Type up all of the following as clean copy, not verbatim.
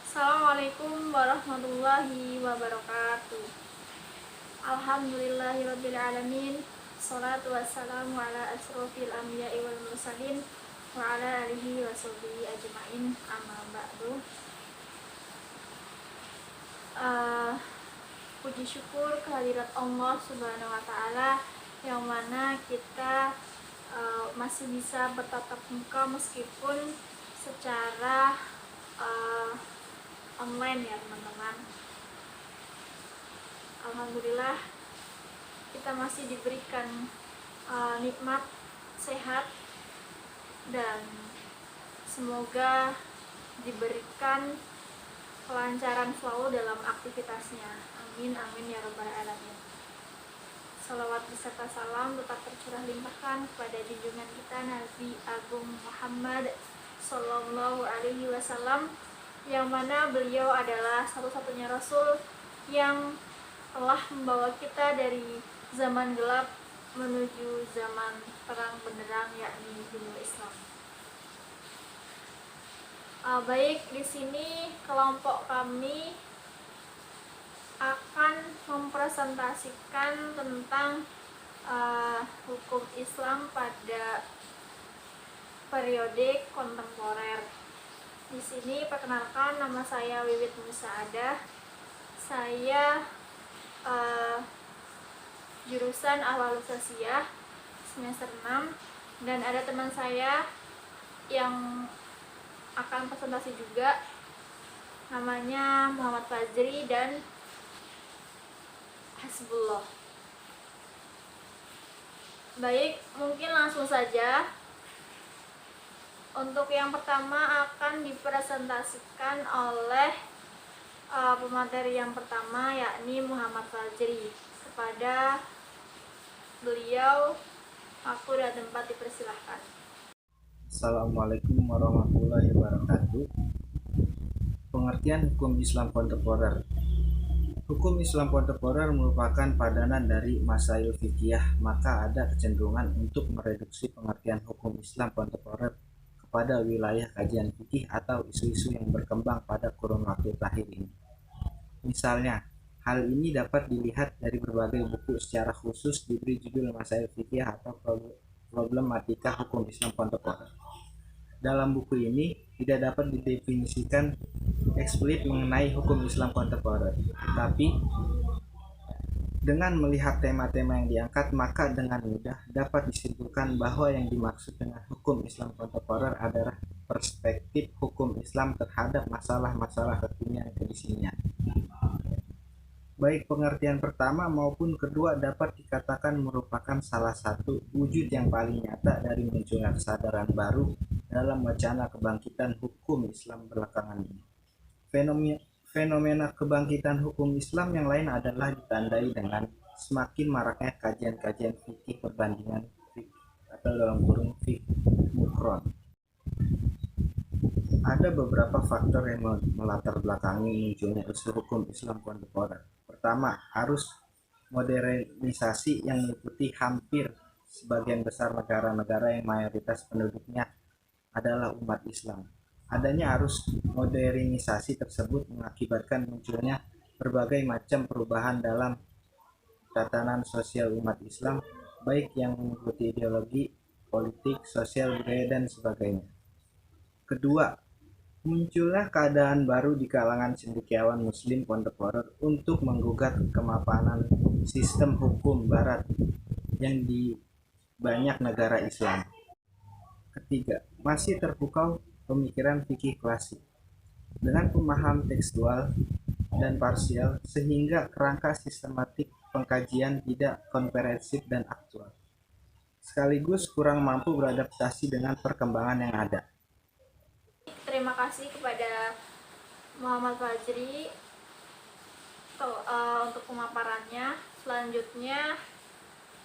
Assalamualaikum warahmatullahi wabarakatuh. Alhamdulillahirabbil alamin. Shalatu wassalamu ala asrofil anbiya'i wal mursalin wa ala alihi wa sahbihi ajmain. Amma ba'du. Uh, Puji syukur kehadirat Allah Subhanahu wa taala yang mana kita masih bisa bertatap muka meskipun secara online ya teman-teman. Alhamdulillah kita masih diberikan nikmat sehat dan semoga diberikan kelancaran selalu dalam aktivitasnya. Amin amin ya rabbal alamin. Salawat beserta salam tetap tercurah limpahkan kepada junjungan kita Nabi Agung Muhammad Sallallahu Alaihi Wasallam, yang mana beliau adalah satu-satunya Rasul yang telah membawa kita dari zaman gelap menuju zaman terang benderang, yakni dunia Islam. Baik, di sini kelompok kami akan mempresentasikan tentang hukum Islam pada periode kontemporer. Di sini perkenalkan, nama saya Wiwit Musaadah. Saya jurusan Ahwalus Sosiah semester 6, dan ada teman saya yang akan presentasi juga, namanya Muhammad Fajri dan Hasbullah. Baik, mungkin langsung saja. Untuk yang pertama akan dipresentasikan oleh pemateri yang pertama, yakni Muhammad Fajri. Kepada beliau waktu dan tempat dipersilahkan. Assalamualaikum warahmatullahi wabarakatuh. Pengertian hukum Islam kontemporer. Hukum Islam kontemporer merupakan padanan dari masail fikih, maka ada kecenderungan untuk mereduksi pengertian hukum Islam kontemporer kepada wilayah kajian fikih atau isu-isu yang berkembang pada kurun waktu terakhir ini. Misalnya, hal ini dapat dilihat dari berbagai buku secara khusus diberi judul masail fikih atau problematika hukum Islam kontemporer. Dalam buku ini tidak dapat didefinisikan eksplisit mengenai hukum Islam kontemporer, tetapi dengan melihat tema-tema yang diangkat, maka dengan mudah dapat disimpulkan bahwa yang dimaksud dengan hukum Islam kontemporer adalah perspektif hukum Islam terhadap masalah-masalah kekinian kondisinya. Baik pengertian pertama maupun kedua dapat dikatakan merupakan salah satu wujud yang paling nyata dari munculnya kesadaran baru dalam wacana kebangkitan hukum Islam belakangan ini. Fenomena kebangkitan hukum Islam yang lain adalah ditandai dengan semakin maraknya kajian-kajian fikih perbandingan atau dalam kurung fikih mukron. Ada beberapa faktor yang melatar belakangi munculnya isu hukum Islam kontemporer. Pertama, arus modernisasi yang meliputi hampir sebagian besar negara-negara yang mayoritas penduduknya adalah umat Islam. Adanya arus modernisasi tersebut mengakibatkan munculnya berbagai macam perubahan dalam tatanan sosial umat Islam, baik yang mengikuti ideologi, politik, sosial, budaya, dan sebagainya. Kedua, muncullah keadaan baru di kalangan cendekiawan muslim kontemporer untuk menggugat kemapanan sistem hukum barat yang di banyak negara Islam. Ketiga, masih terpukau pemikiran fikih klasik dengan pemahaman tekstual dan parsial sehingga kerangka sistematik pengkajian tidak komprehensif dan aktual, sekaligus kurang mampu beradaptasi dengan perkembangan yang ada. Terima kasih kepada Muhammad Fajri untuk pemaparannya. Selanjutnya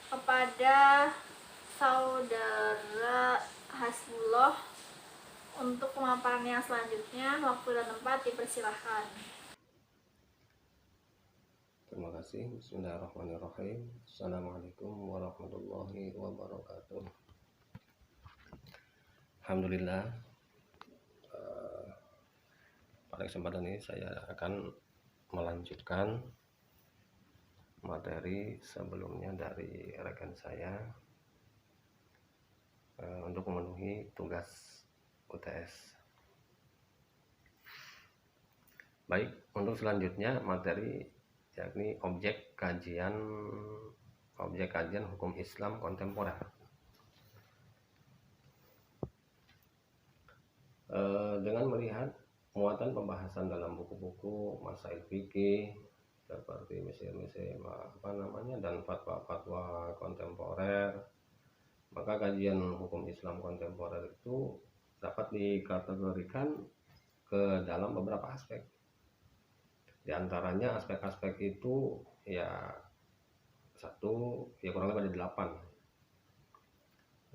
kepada saudara Hasbullah untuk pemaparan yang selanjutnya. Waktu dan tempat dipersilahkan. Terima kasih. Bismillahirrahmanirrahim. Assalamualaikum warahmatullahi wabarakatuh. Alhamdulillah, pada kesempatan ini saya akan melanjutkan materi sebelumnya dari rekan saya untuk memenuhi tugas UTS. Baik, untuk selanjutnya materi yakni objek kajian hukum Islam kontemporer. Dengan melihat muatan pembahasan dalam buku-buku masail fikih seperti misil-misil dan fatwa-fatwa kontemporer, maka kajian hukum Islam kontemporer itu dapat dikategorikan ke dalam beberapa aspek. Di antaranya aspek-aspek itu kurang lebih ada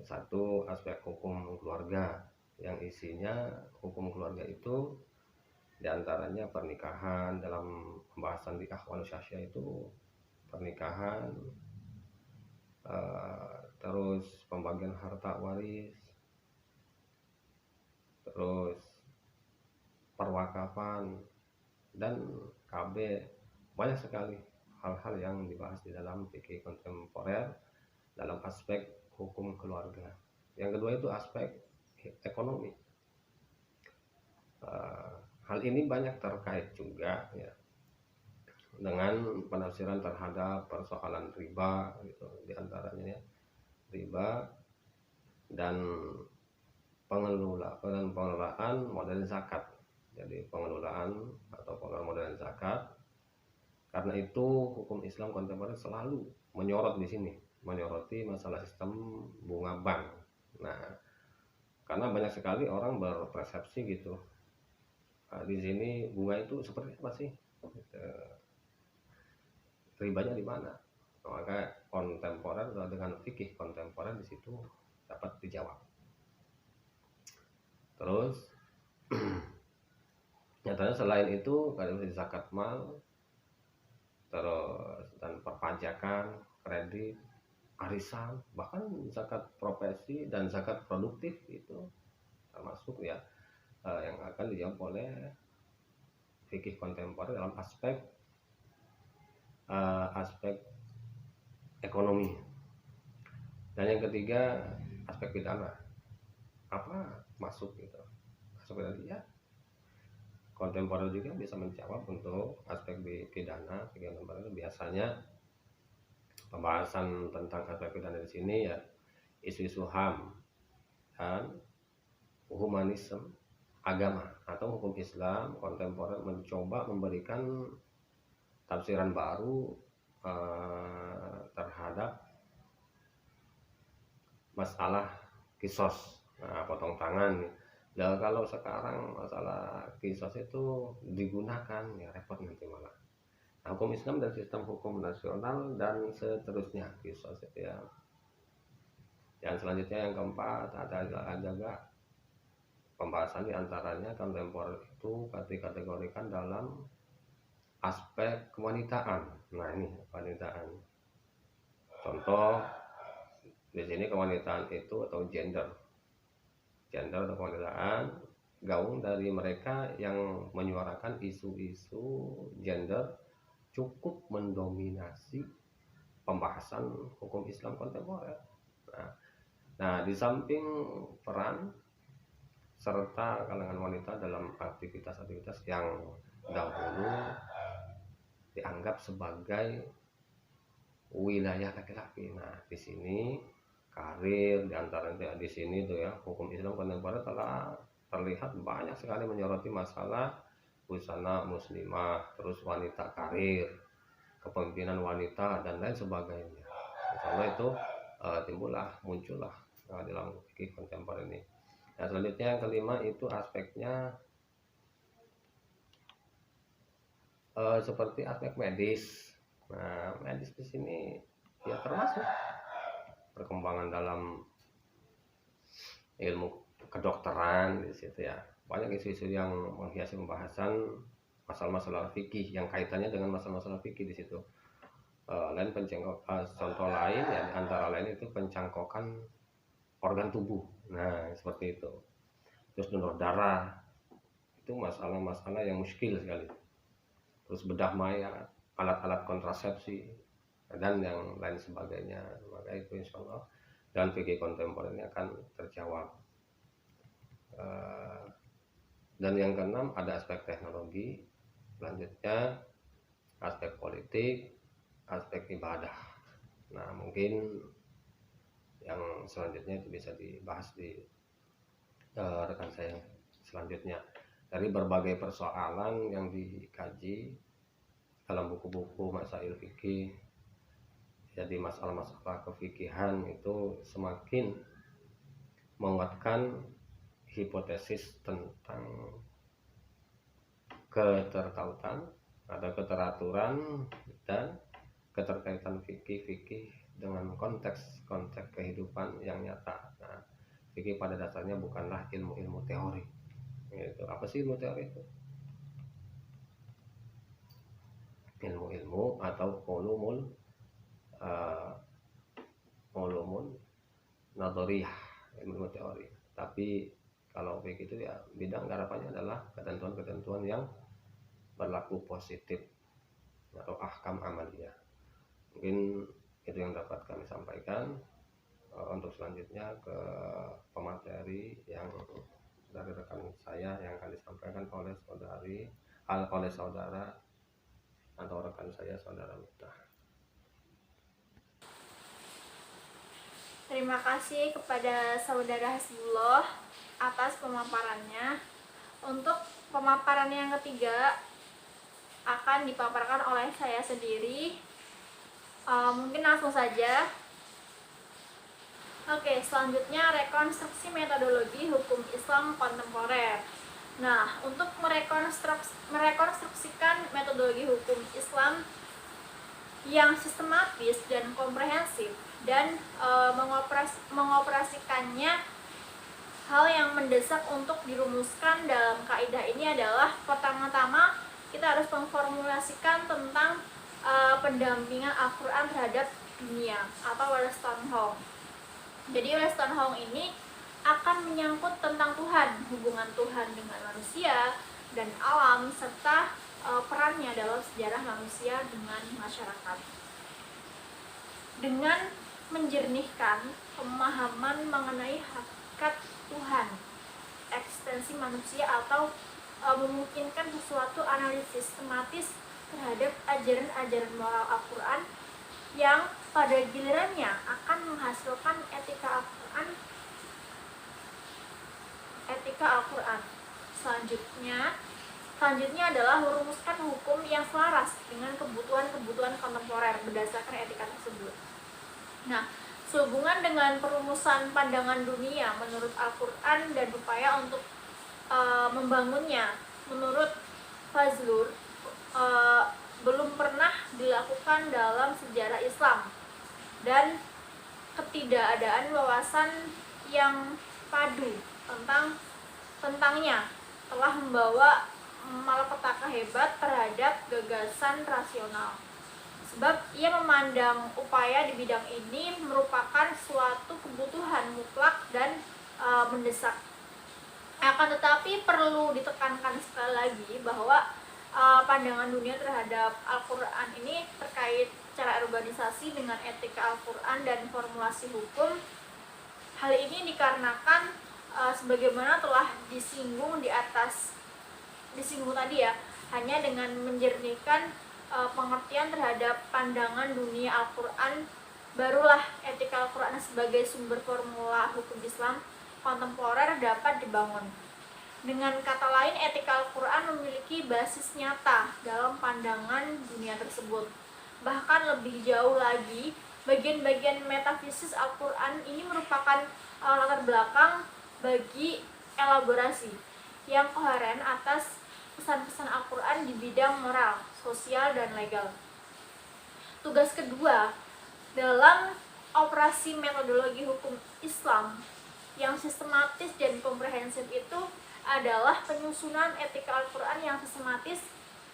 8. Satu, aspek hukum keluarga, yang isinya hukum keluarga itu diantaranya pernikahan. Dalam pembahasan di Ahwal Syasya itu pernikahan, terus pembagian harta waris, terus perwakafan, dan KB. Banyak sekali hal-hal yang dibahas di dalam fikih kontemporer dalam aspek hukum keluarga. Yang kedua itu aspek ekonomi. Hal ini banyak terkait juga dengan penafsiran terhadap persoalan riba gitu, diantaranya riba dan pengelolaan modal zakat. Jadi pengelolaan atau pengelolaan modal zakat. Karena itu hukum Islam kontemporer selalu menyoroti masalah sistem bunga bank. Nah, karena banyak sekali orang berpersepsi gitu, di sini bunga itu seperti apa sih, ribanya di mana. Maka kontemporer dengan fikih kontemporer di situ dapat dijawab. Terus nyatanya selain itu kalau zakat mal, terus dan perpajakan, kredit, arisan, bahkan zakat profesi dan zakat produktif itu termasuk yang akan dijawab oleh fikih kontemporer dalam aspek ekonomi. Dan yang ketiga aspek pidana, apa masuk gitu, masuk pidana kontemporer juga bisa menjawab untuk aspek pidana. Fikih kontemporer biasanya pembahasan tentang aspek pidana di sini isu-isu HAM dan humanisme, agama atau hukum Islam kontemporer mencoba memberikan tafsiran baru terhadap masalah kisos, potong tangan. Dan kalau sekarang masalah kisos itu digunakan repot nanti malah. Hukum Islam dan sistem hukum nasional dan seterusnya kisos itu ya. Yang selanjutnya yang keempat ada juga pembahasan diantaranya kontemporer itu dikategorikan dalam aspek kewanitaan. Nah ini kewanitaan. Contoh di sini kewanitaan itu atau gender atau kewanitaan gaung dari mereka yang menyuarakan isu-isu gender cukup mendominasi pembahasan hukum Islam kontemporer. Nah di samping peran serta kalangan wanita dalam aktivitas-aktivitas yang dahulu dianggap sebagai wilayah laki-laki. Nah di sini karir diantaranya di sini tuh hukum Islam kontemporer telah terlihat banyak sekali menyoroti masalah busana muslimah, terus wanita karir, kepemimpinan wanita dan lain sebagainya. Insya itu muncullah dalam fikih kontemporer ini. Nah selanjutnya yang kelima itu aspeknya seperti aspek medis. Nah medis di sini termasuk perkembangan dalam ilmu kedokteran di situ banyak isu-isu yang menghiasi pembahasan masalah-masalah fikih yang kaitannya dengan masalah-masalah fikih di situ. Contoh lain di antara lain itu pencangkokan organ tubuh. Nah seperti itu. Terus donor darah itu itu masalah-masalah yang muskil sekali. Terus bedah mayat, alat-alat kontrasepsi, dan yang lain sebagainya. Maka itu insya Allah dan fikih kontemporer ini akan terjawab. Dan yang keenam ada aspek teknologi, selanjutnya aspek politik, aspek ibadah. Nah mungkin yang selanjutnya itu bisa dibahas di rekan saya selanjutnya. Dari berbagai persoalan yang dikaji dalam buku-buku masail fikih, jadi masalah-masalah kefikihan itu semakin menguatkan hipotesis tentang keterkaitan atau keteraturan dan keterkaitan fikih dengan konteks kehidupan yang nyata. Nah, fikih pada dasarnya bukanlah ilmu-ilmu teori. Itu apa sih ilmu teori itu? Ilmu-ilmu atau ulumul nadoriyah, ilmu teori. Tapi kalau fikih itu ya bidang garapannya adalah ketentuan-ketentuan yang berlaku positif atau ahkam amaliyah. Mungkin itu yang dapat kami sampaikan. Untuk selanjutnya ke pemateri yang dari rekan saya yang akan disampaikan oleh saudara atau rekan saya, saudara Miftah. Terima kasih kepada saudara Hasbullah atas pemaparannya. Untuk pemaparan yang ketiga akan dipaparkan oleh saya sendiri. Mungkin langsung saja. Oke, selanjutnya rekonstruksi metodologi hukum Islam kontemporer. Nah, untuk merekonstruksikan metodologi hukum Islam yang sistematis dan komprehensif dan mengoperasikannya, hal yang mendesak untuk dirumuskan dalam kaidah ini adalah pertama-tama kita harus memformulasikan tentang pendampingan Al-Quran terhadap dunia atau Welstanschauung. Jadi Welstanschauung ini akan menyangkut tentang Tuhan, hubungan Tuhan dengan manusia dan alam, serta perannya dalam sejarah manusia dengan masyarakat. Dengan menjernihkan pemahaman mengenai hakikat Tuhan, eksistensi manusia, atau memungkinkan sesuatu analisis sistematis terhadap ajaran-ajaran moral Al-Quran yang pada gilirannya akan menghasilkan etika Al-Quran. Selanjutnya adalah merumuskan hukum yang selaras dengan kebutuhan kontemporer berdasarkan etika tersebut. Nah, sehubungan dengan perumusan pandangan dunia menurut Al-Quran dan upaya untuk membangunnya menurut Fazlur belum pernah dilakukan dalam sejarah Islam, dan ketidakadaan wawasan yang padu tentangnya telah membawa malapetaka hebat terhadap gagasan rasional, sebab ia memandang upaya di bidang ini merupakan suatu kebutuhan mutlak dan mendesak. Akan tetapi perlu ditekankan sekali lagi bahwa pandangan dunia terhadap Al-Quran ini terkait cara urbanisasi dengan etika Al-Quran dan formulasi hukum. Hal ini dikarenakan sebagaimana telah disinggung tadi ya, hanya dengan menjernihkan pengertian terhadap pandangan dunia Al-Quran, barulah etika Al-Quran sebagai sumber formula hukum Islam kontemporer dapat dibangun. Dengan kata lain, etika Al-Quran memiliki basis nyata dalam pandangan dunia tersebut. Bahkan lebih jauh lagi, bagian-bagian metafisis Al-Quran ini merupakan latar belakang bagi elaborasi yang koheren atas pesan-pesan Al-Quran di bidang moral, sosial, dan legal. Tugas kedua dalam operasi metodologi hukum Islam yang sistematis dan komprehensif itu adalah penyusunan etika Al-Quran yang sistematis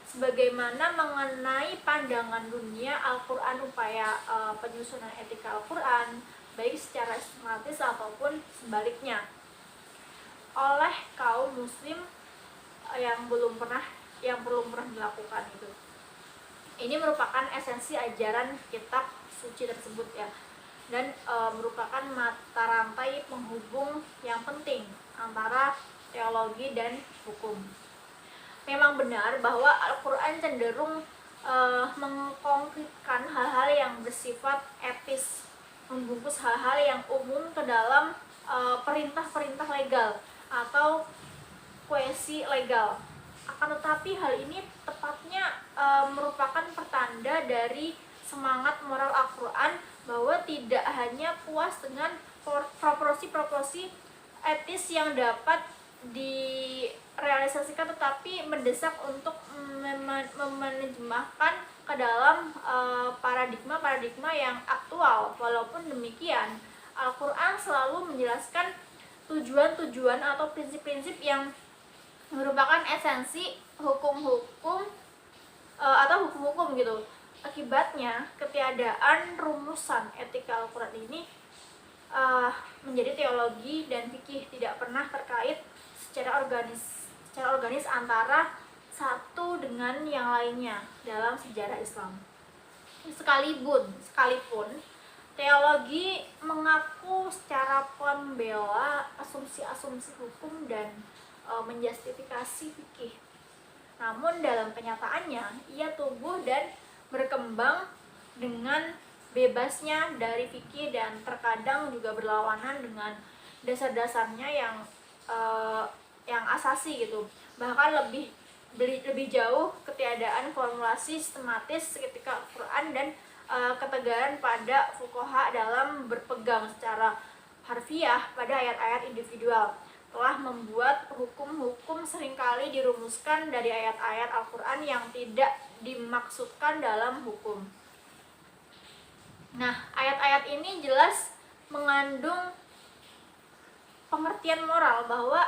sebagaimana mengenai pandangan dunia Al-Quran. Upaya penyusunan etika Al-Quran baik secara sistematis ataupun sebaliknya oleh kaum muslim yang belum pernah dilakukan itu. Ini merupakan esensi ajaran kitab suci tersebut ya, dan merupakan mata rantai penghubung yang penting antara teologi dan hukum. Memang benar bahwa Al-Quran cenderung mengkonkretkan hal-hal yang bersifat etis, membungkus hal-hal yang umum ke dalam perintah-perintah legal atau kuesi legal. Akan tetapi hal ini tepatnya merupakan pertanda dari semangat moral Al-Quran bahwa tidak hanya puas dengan proporsi-proporsi etis yang dapat direalisasikan, tetapi mendesak untuk menerjemahkan ke dalam paradigma-paradigma yang aktual. Walaupun demikian, Al-Quran selalu menjelaskan tujuan-tujuan atau prinsip-prinsip yang merupakan esensi hukum-hukum atau hukum-hukum gitu. Akibatnya, ketiadaan rumusan etika Al-Quran ini menjadi teologi dan fikih tidak pernah terkait secara organis antara satu dengan yang lainnya dalam sejarah Islam. Sekalipun teologi mengaku secara pembela asumsi-asumsi hukum dan menjustifikasi fikih, namun dalam kenyataannya ia tumbuh dan berkembang dengan bebasnya dari fikih dan terkadang juga berlawanan dengan dasar-dasarnya yang asasi gitu. Bahkan lebih jauh ketiadaan formulasi sistematis ketika Al-Quran dan ketegaran pada fuqaha dalam berpegang secara harfiah pada ayat-ayat individual telah membuat hukum-hukum seringkali dirumuskan dari ayat-ayat Al-Quran yang tidak dimaksudkan dalam hukum. Nah, ayat-ayat ini jelas mengandung pengertian moral bahwa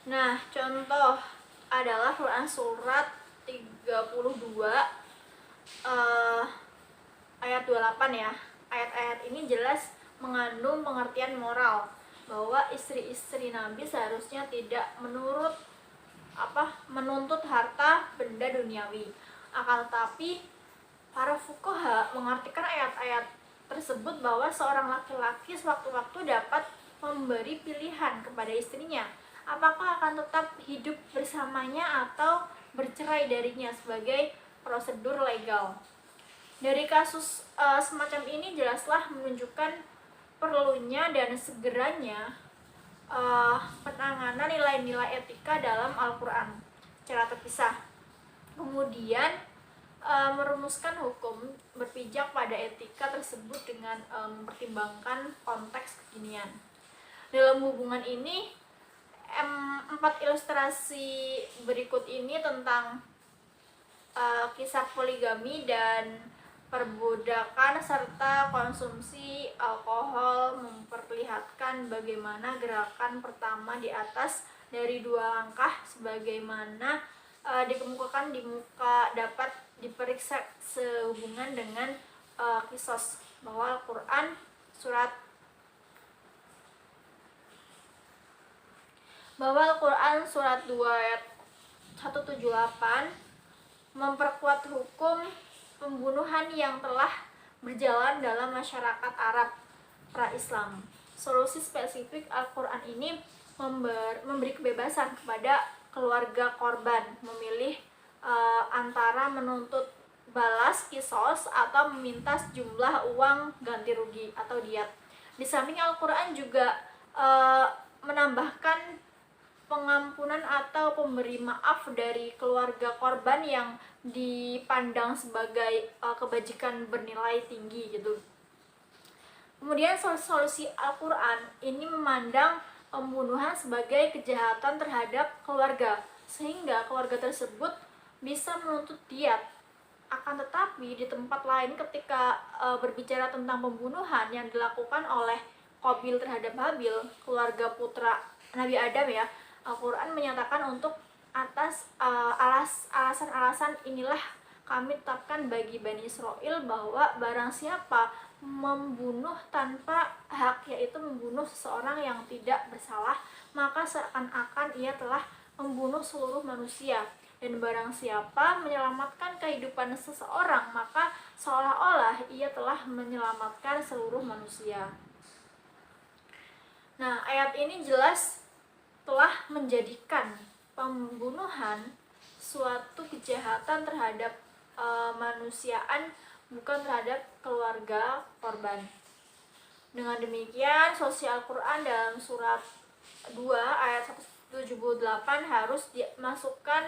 Nah, contoh adalah Quran surat 32 ayat 28 ya. Ayat-ayat ini jelas mengandung pengertian moral bahwa istri-istri Nabi seharusnya tidak menuntut harta benda duniawi. Akan tetapi para fuqaha mengartikan ayat-ayat tersebut bahwa seorang laki-laki sewaktu-waktu dapat memberi pilihan kepada istrinya apakah akan tetap hidup bersamanya atau bercerai darinya sebagai prosedur legal. Dari kasus semacam ini jelaslah menunjukkan perlunya dan segeranya penanganan nilai-nilai etika dalam Al-Quran secara terpisah. Kemudian merumuskan hukum berpijak pada etika tersebut dengan mempertimbangkan konteks kekinian. Dalam hubungan ini, 4 ilustrasi berikut ini tentang kisah poligami dan perbudakan serta konsumsi alkohol memperlihatkan bagaimana gerakan pertama di atas dari 2 langkah sebagaimana dikemukakan di muka dapat diperiksa sehubungan dengan kisos bahwa Al-Quran surat 2 ayat 178 memperkuat hukum pembunuhan yang telah berjalan dalam masyarakat Arab pra-Islam. Solusi spesifik Al-Quran ini memberi kebebasan kepada keluarga korban memilih antara menuntut balas kisos atau meminta sejumlah uang ganti rugi atau diat. Di samping Al-Quran juga menambahkan pengampunan atau pemberi maaf dari keluarga korban yang dipandang sebagai kebajikan bernilai tinggi gitu. Kemudian solusi Al-Quran ini memandang pembunuhan sebagai kejahatan terhadap keluarga, sehingga keluarga tersebut bisa menuntut diat. Akan tetapi di tempat lain ketika berbicara tentang pembunuhan yang dilakukan oleh Qabil terhadap Habil, keluarga putra Nabi Adam ya, Al-Quran menyatakan untuk atas alasan-alasan inilah kami tetapkan bagi Bani Israel bahwa barang siapa membunuh tanpa hak, yaitu membunuh seseorang yang tidak bersalah, maka seakan-akan ia telah membunuh seluruh manusia. Dan barang siapa menyelamatkan kehidupan seseorang, maka seolah-olah ia telah menyelamatkan seluruh manusia. Nah, ayat ini jelas telah menjadikan pembunuhan suatu kejahatan terhadap manusiaan, bukan terhadap keluarga korban. Dengan demikian, solusi Al-Quran dalam surat 2 ayat 178 harus dimasukkan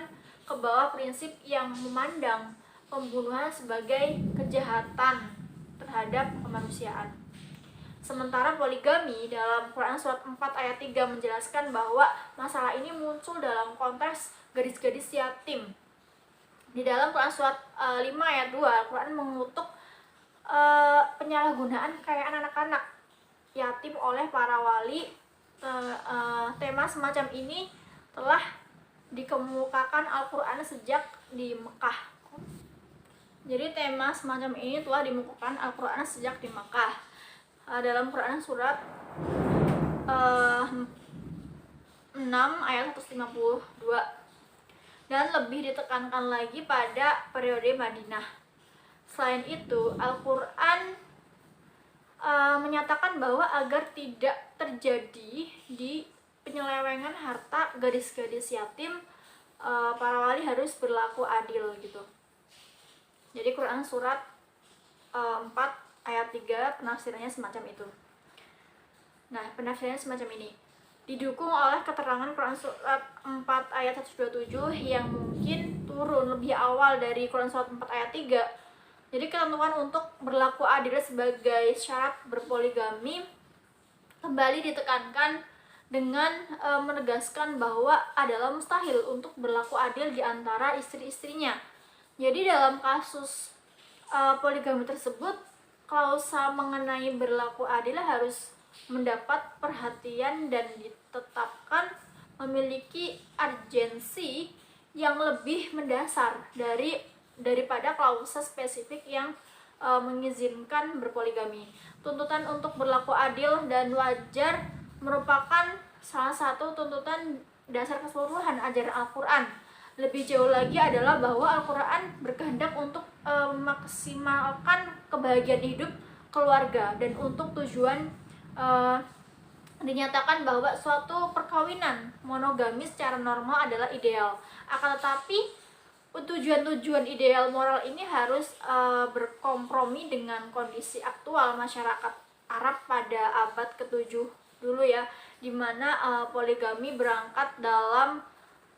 ke bawah prinsip yang memandang pembunuhan sebagai kejahatan terhadap kemanusiaan. Sementara poligami dalam Quran surat 4 ayat 3 menjelaskan bahwa masalah ini muncul dalam konteks gadis-gadis yatim. Di dalam Quran surat 5 ayat 2, Quran mengutuk penyalahgunaan kekayaan anak-anak yatim oleh para wali. Tema semacam ini telah dikemukakan Al-Quran sejak di Mekah. Jadi tema semacam ini telah dikemukakan Al-Quran sejak di Mekah. Dalam Quran surat 6 ayat 152, dan lebih ditekankan lagi pada periode Madinah. Selain itu, Al-Quran menyatakan bahwa agar tidak terjadi di penyelewengan harta gadis-gadis yatim, para wali harus berlaku adil gitu. Jadi Quran surat 4 ayat 3 penafsirannya semacam itu. Nah, penafsirannya semacam ini. Didukung oleh keterangan Quran surat 4 ayat 127 yang mungkin turun lebih awal dari Quran surat 4 ayat 3. Jadi ketentuan untuk berlaku adil sebagai syarat berpoligami kembali ditekankan dengan menegaskan bahwa adalah mustahil untuk berlaku adil di antara istri-istrinya. Jadi dalam kasus poligami tersebut, klausa mengenai berlaku adil harus mendapat perhatian dan ditetapkan memiliki urgensi yang lebih mendasar daripada klausa spesifik yang mengizinkan berpoligami. Tuntutan untuk berlaku adil dan wajar merupakan salah satu tuntutan dasar keseluruhan ajaran Al-Quran. Lebih jauh lagi adalah bahwa Al-Quran berkehendak untuk memaksimalkan kebahagiaan hidup keluarga, dan untuk tujuan dinyatakan bahwa suatu perkawinan monogami secara normal adalah ideal. Akan tetapi tujuan-tujuan ideal moral ini harus berkompromi dengan kondisi aktual masyarakat Arab pada abad ke-7 dulu ya, dimana poligami berangkat dalam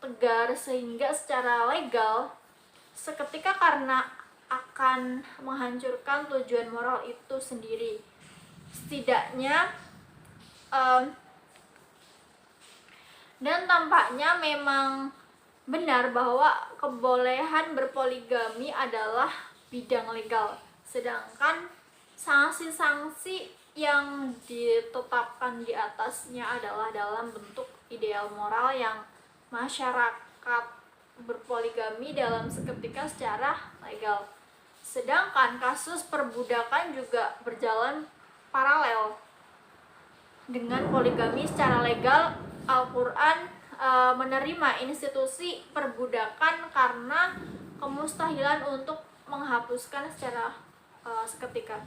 tegar sehingga secara legal seketika karena akan menghancurkan tujuan moral itu sendiri. Setidaknya dan tampaknya memang benar bahwa kebolehan berpoligami adalah bidang legal, sedangkan sanksi-sanksi yang ditetapkan di atasnya adalah dalam bentuk ideal moral yang masyarakat berpoligami dalam seketika secara legal. Sedangkan kasus perbudakan juga berjalan paralel dengan poligami secara legal. Al-Quran menerima institusi perbudakan karena kemustahilan untuk menghapuskan secara seketika.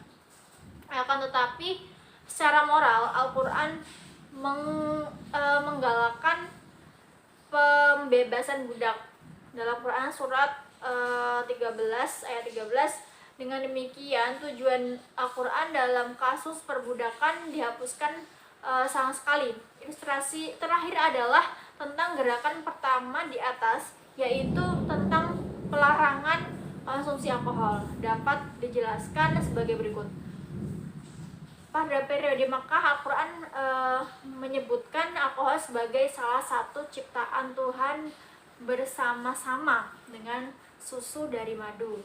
Akan tetapi secara moral Al-Quran menggalakkan pembebasan budak. Dalam Quran surat 13 ayat 13, dengan demikian tujuan Al-Quran dalam kasus perbudakan dihapuskan sama sekali. Ilustrasi terakhir adalah tentang gerakan pertama di atas, yaitu tentang pelarangan konsumsi alkohol. Dapat dijelaskan sebagai berikut. pada periode Makkah, Al-Quran menyebutkan alkohol sebagai salah satu ciptaan Tuhan bersama-sama dengan susu dan madu.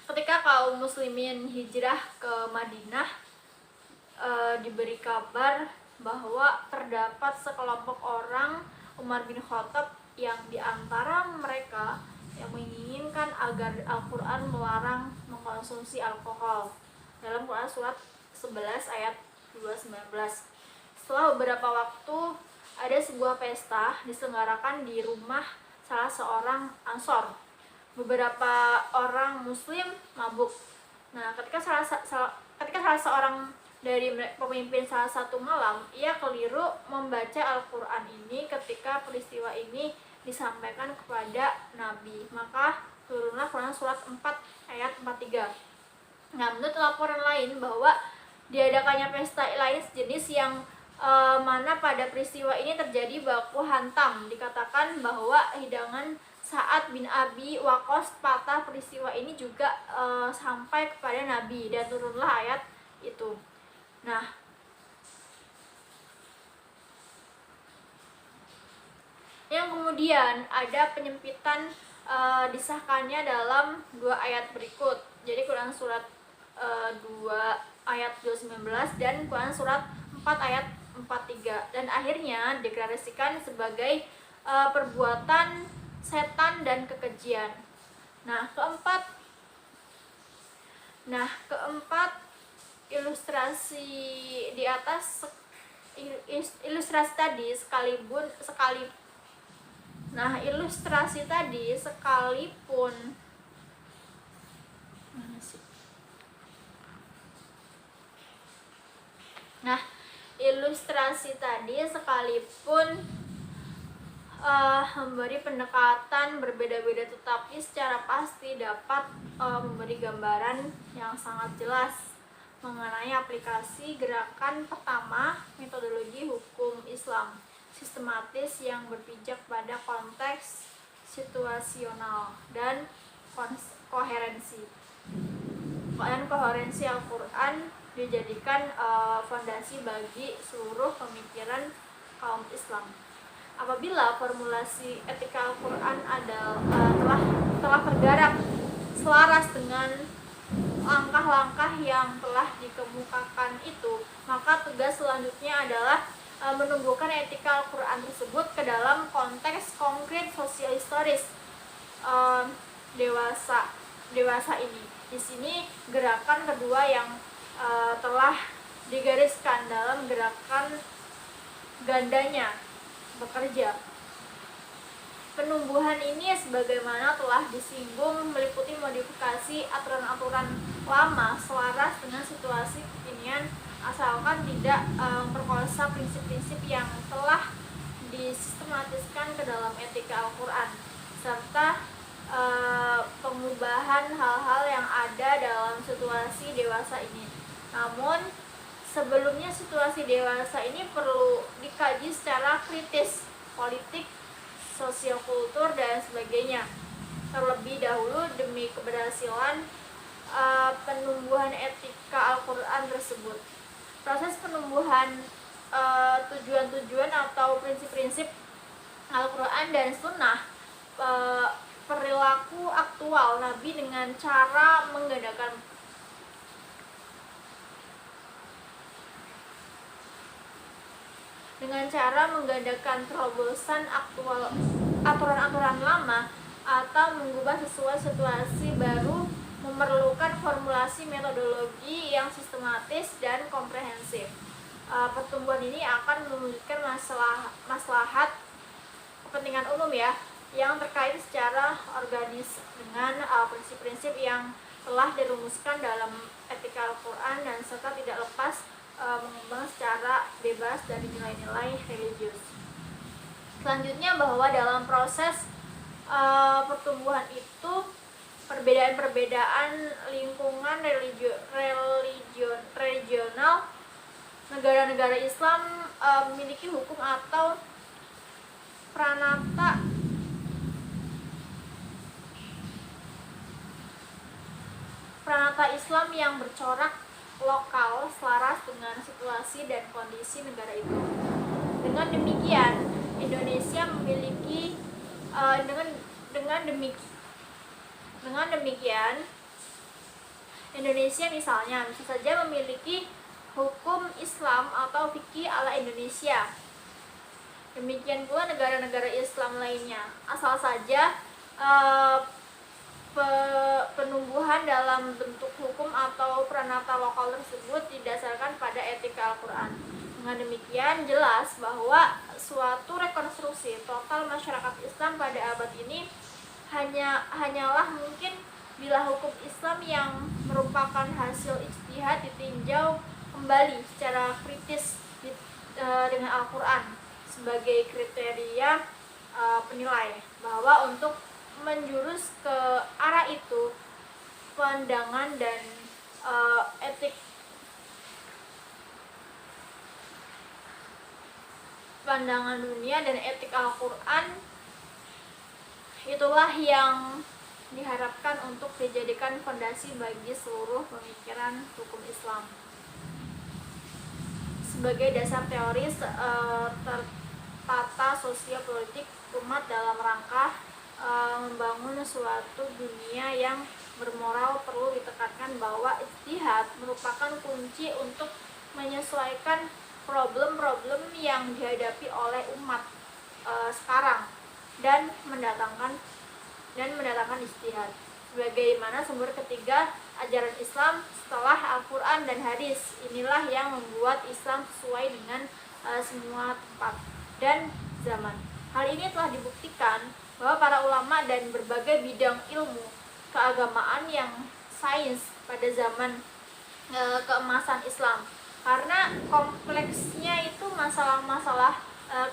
Ketika kaum muslimin hijrah ke Madinah, diberi kabar bahwa terdapat sekelompok orang Umar bin Khattab yang diantara mereka yang menginginkan agar Al-Quran melarang mengkonsumsi alkohol. Dalam Quran surat 11 ayat 219. Setelah beberapa waktu, ada sebuah pesta diselenggarakan di rumah salah seorang Ansor. Beberapa orang Muslim mabuk. Nah, ketika salah seorang dari pemimpin salah satu malam, ia keliru membaca Al-Quran ini ketika peristiwa ini disampaikan kepada Nabi. Maka turunlah Quran surat 4 ayat 43. Nah, menurut laporan lain bahwa diadakannya pesta lain sejenis yang mana pada peristiwa ini terjadi baku hantam. Dikatakan bahwa hidangan Sa'ad bin Abi Waqqas patah peristiwa ini juga sampai kepada Nabi, dan turunlah ayat itu. Nah, yang kemudian ada penyempitan disahkannya dalam 2 ayat berikut. Jadi Quran surat 2 ayat 219 dan Quran surat 4 ayat 43, dan akhirnya deklarasikan sebagai perbuatan setan dan kekejian. Nah, keempat ilustrasi di atas ilustrasi tadi sekalipun memberi pendekatan berbeda-beda, tetapi secara pasti dapat memberi gambaran yang sangat jelas mengenai aplikasi gerakan pertama metodologi hukum Islam sistematis yang berpijak pada konteks situasional dan koherensi. Koherensi Al-Quran dijadikan fondasi bagi seluruh pemikiran kaum Islam. Apabila formulasi etika Al-Quran telah tergarap selaras dengan langkah-langkah yang telah dikemukakan itu, maka tugas selanjutnya adalah menumbuhkan etika Al-Quran tersebut ke dalam konteks konkret sosial historis dewasa ini. Di sini gerakan kedua yang telah digariskan dalam gerakan gandanya bekerja. Penumbuhan ini sebagaimana telah disinggung meliputi modifikasi aturan-aturan lama selaras dengan situasi kekinian, asalkan tidak memperkosa prinsip-prinsip yang telah disistematiskan ke dalam etika Al-Quran, serta pengubahan hal-hal yang ada dalam situasi dewasa ini. Namun sebelumnya situasi dewasa ini perlu dikaji secara kritis, politik, sosiokultur, dan sebagainya terlebih dahulu demi keberhasilan penumbuhan etika Al-Quran tersebut. Proses penumbuhan tujuan-tujuan atau prinsip-prinsip Al-Quran dan Sunnah, perilaku aktual Nabi dengan cara menggandakan terobosan aktual aturan-aturan lama atau mengubah sesuai situasi baru memerlukan formulasi metodologi yang sistematis dan komprehensif. Pertumbuhan ini akan mewujudkan maslahat kepentingan umum yang terkait secara organis dengan prinsip-prinsip yang telah dirumuskan dalam etika Al-Quran dan serta tidak lepas mengembang secara bebas dari nilai-nilai religius. Selanjutnya, bahwa dalam proses pertumbuhan itu perbedaan-perbedaan lingkungan regional negara-negara Islam memiliki hukum atau pranata Pranata Islam yang bercorak lokal selaras dengan situasi dan kondisi negara itu. Dengan demikian, Indonesia memiliki dengan demikian Indonesia misalnya bisa saja memiliki hukum Islam atau fikih ala Indonesia. Demikian pula negara-negara Islam lainnya. Asal saja penumbuhan dalam bentuk hukum atau pranata lokal tersebut didasarkan pada etika Al-Quran. Dengan demikian jelas bahwa suatu rekonstruksi total masyarakat Islam pada abad ini hanyalah mungkin bila hukum Islam yang merupakan hasil ijtihad ditinjau kembali secara kritis dengan Al-Quran sebagai kriteria penilai, bahwa untuk menjurus ke arah itu pandangan dan pandangan dunia dan etik Al-Quran itulah yang diharapkan untuk dijadikan fondasi bagi seluruh pemikiran hukum Islam sebagai dasar teori tertata sosial politik umat dalam rangka membangun suatu dunia yang bermoral. Perlu ditekankan bahwa ijtihad merupakan kunci untuk menyesuaikan problem-problem yang dihadapi oleh umat sekarang dan mendatangkan ijtihad sebagaimana sumber ketiga ajaran Islam setelah Al-Quran dan hadis. Inilah yang membuat Islam sesuai dengan semua tempat dan zaman. Hal ini telah dibuktikan bahwa para ulama dan berbagai bidang ilmu keagamaan yang sains pada zaman keemasan Islam, karena kompleksnya itu masalah-masalah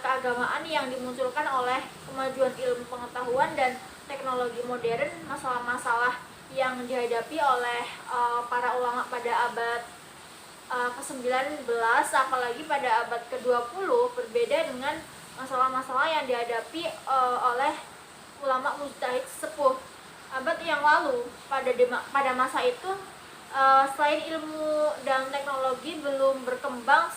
keagamaan yang dimunculkan oleh kemajuan ilmu pengetahuan dan teknologi modern, masalah-masalah yang dihadapi oleh para ulama pada abad ke-19 apalagi pada abad ke-20 berbeda dengan masalah-masalah yang dihadapi oleh ulama mujtahid sepuh abad yang lalu. Pada masa itu selain ilmu dan teknologi belum berkembang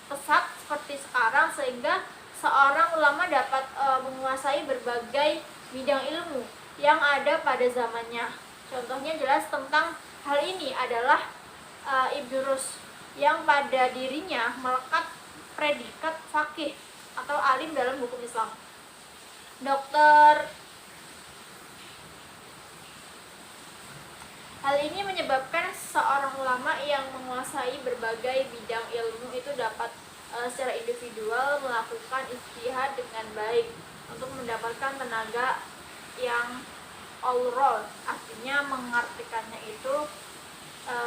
pesat seperti sekarang, sehingga seorang ulama dapat menguasai berbagai bidang ilmu yang ada pada zamannya. Contohnya jelas tentang hal ini adalah Ibnu Rushd yang pada dirinya melekat predikat faqih atau alim dalam hukum Islam. Hal ini menyebabkan seorang ulama yang menguasai berbagai bidang ilmu itu dapat secara individual melakukan ijtihad dengan baik untuk mendapatkan tenaga yang all-round. Artinya mengartikannya itu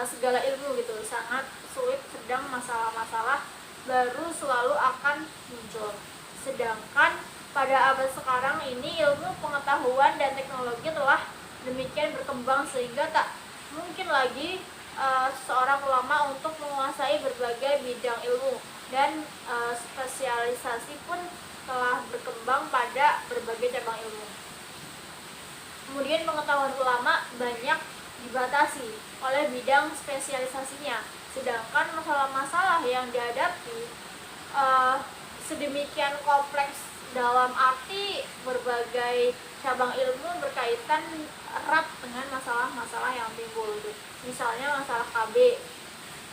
segala ilmu gitu, sangat sulit, sedang masalah-masalah baru selalu akan muncul. Sedangkan pada abad sekarang ini ilmu pengetahuan dan teknologi telah demikian berkembang sehingga tak mungkin lagi seorang ulama untuk menguasai berbagai bidang ilmu, dan spesialisasi pun telah berkembang pada berbagai cabang ilmu. Kemudian pengetahuan ulama banyak dibatasi oleh bidang spesialisasinya, sedangkan masalah-masalah yang dihadapi sedemikian kompleks dalam arti berbagai cabang ilmu berkaitan erat dengan masalah-masalah yang timbul. Misalnya masalah KB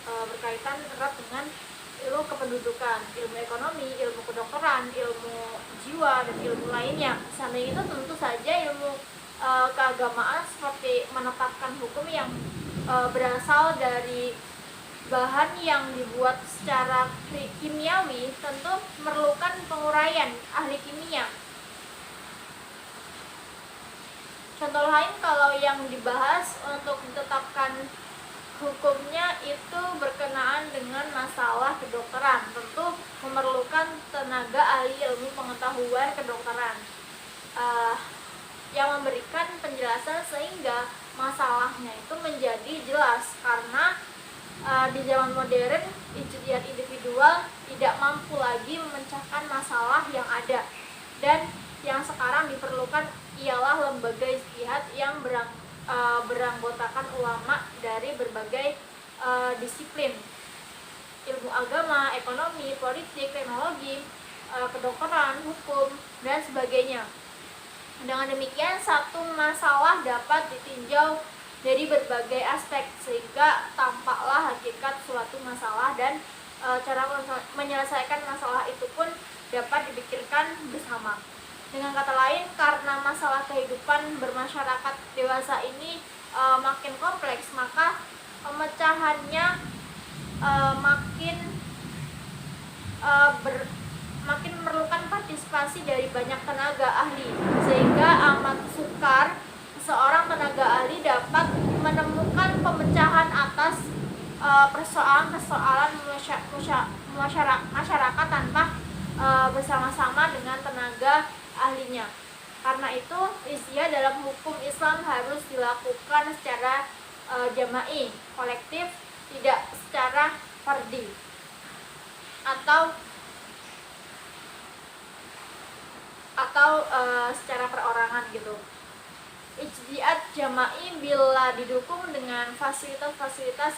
berkaitan erat dengan ilmu kependudukan, ilmu ekonomi, ilmu kedokteran, ilmu jiwa, dan ilmu lainnya. Samping itu tentu saja ilmu keagamaan seperti menetapkan hukum yang berasal dari bahan yang dibuat secara kimiawi tentu memerlukan penguraian ahli kimia. Contoh lain kalau yang dibahas untuk ditetapkan hukumnya itu berkenaan dengan masalah kedokteran, tentu memerlukan tenaga ahli ilmu pengetahuan kedokteran yang memberikan penjelasan sehingga masalahnya itu menjadi jelas, karena di zaman modern ijtihad individual tidak mampu lagi memecahkan masalah yang ada, dan yang sekarang diperlukan ialah lembaga ijtihad yang beranggotakan ulama dari berbagai disiplin, ilmu agama, ekonomi, politik, teknologi, kedokteran, hukum, dan sebagainya. Dengan demikian, satu masalah dapat ditinjau dari berbagai aspek sehingga tampaklah hakikat suatu masalah, dan cara menyelesaikan masalah itu pun dapat dipikirkan bersama. Dengan kata lain, karena masalah kehidupan bermasyarakat dewasa ini makin kompleks, maka pemecahannya makin memerlukan partisipasi dari banyak tenaga ahli, sehingga amat sukar seorang tenaga ahli dapat menemukan pemecahan atas persoalan-persoalan masyarakat tanpa bersama-sama dengan tenaga ahlinya. Karena itu, ijtihad dalam hukum Islam harus dilakukan secara jama'i, kolektif, tidak secara fardi atau secara perorangan gitu. Ijtihad jama'i bila didukung dengan fasilitas-fasilitas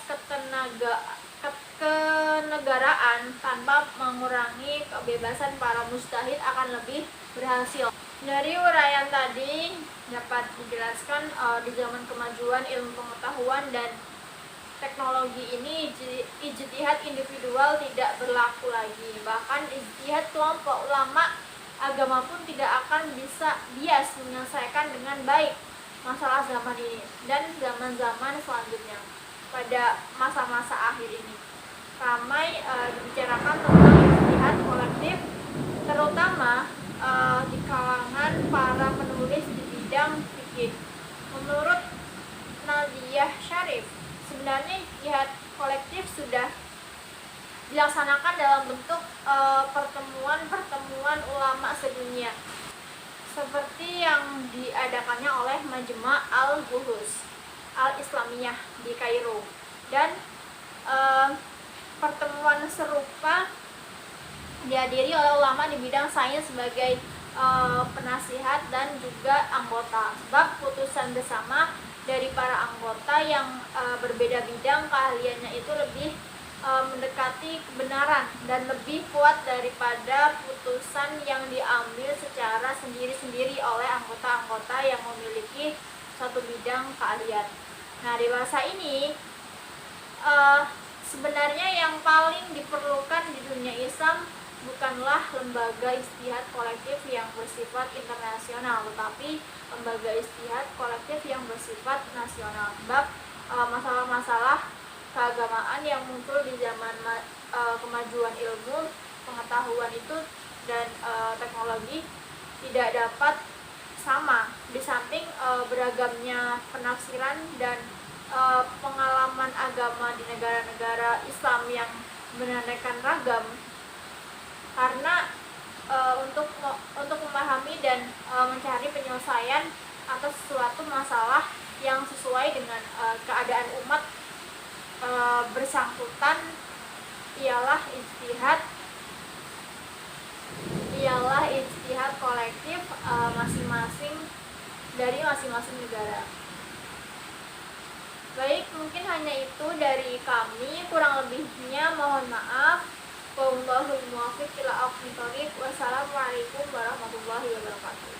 kenegaraan tanpa mengurangi kebebasan para mujtahid akan lebih berhasil. Dari uraian tadi dapat dijelaskan di zaman kemajuan ilmu pengetahuan dan teknologi ini, ijtihad individual tidak berlaku lagi. Bahkan ijtihad kelompok ulama agama pun tidak akan bisa bias menyelesaikan dengan baik masalah zaman ini dan zaman-zaman selanjutnya. Pada masa-masa akhir ini ramai dibicarakan tentang ijtihad kolektif, terutama di kalangan para penulis di bidang fikih. Menurut Nadiyah Syarif, sebenarnya ijtihad kolektif sudah dilaksanakan dalam bentuk pertemuan-pertemuan ulama sedunia, seperti yang diadakannya oleh Majma' al-Buhus al-Islamiyah di Kairo, dan pertemuan serupa dihadiri oleh ulama di bidang sains sebagai penasihat dan juga anggota. Sebab putusan bersama dari para anggota yang berbeda bidang keahliannya itu lebih mendekati kebenaran dan lebih kuat daripada putusan yang diambil secara sendiri-sendiri oleh anggota-anggota yang memiliki satu bidang keahlian. Nah, di masa ini sebenarnya yang paling diperlukan di dunia Islam bukanlah lembaga ijtihad kolektif yang bersifat internasional, tetapi lembaga ijtihad kolektif yang bersifat nasional. Sebab masalah-masalah keagamaan yang muncul di zaman kemajuan ilmu pengetahuan itu dan teknologi tidak dapat sama. Di samping beragamnya penafsiran dan pengalaman agama di negara-negara Islam yang beraneka ragam, karena untuk memahami dan mencari penyelesaian atas suatu masalah yang sesuai dengan keadaan umat bersangkutan ialah ijtihad kolektif masing-masing dari masing-masing negara. Baik, mungkin hanya itu dari kami, kurang lebihnya mohon maaf. Wallahul muwaffiq ila aqwamit thoriq. Wassalamualaikum warahmatullahi wabarakatuh.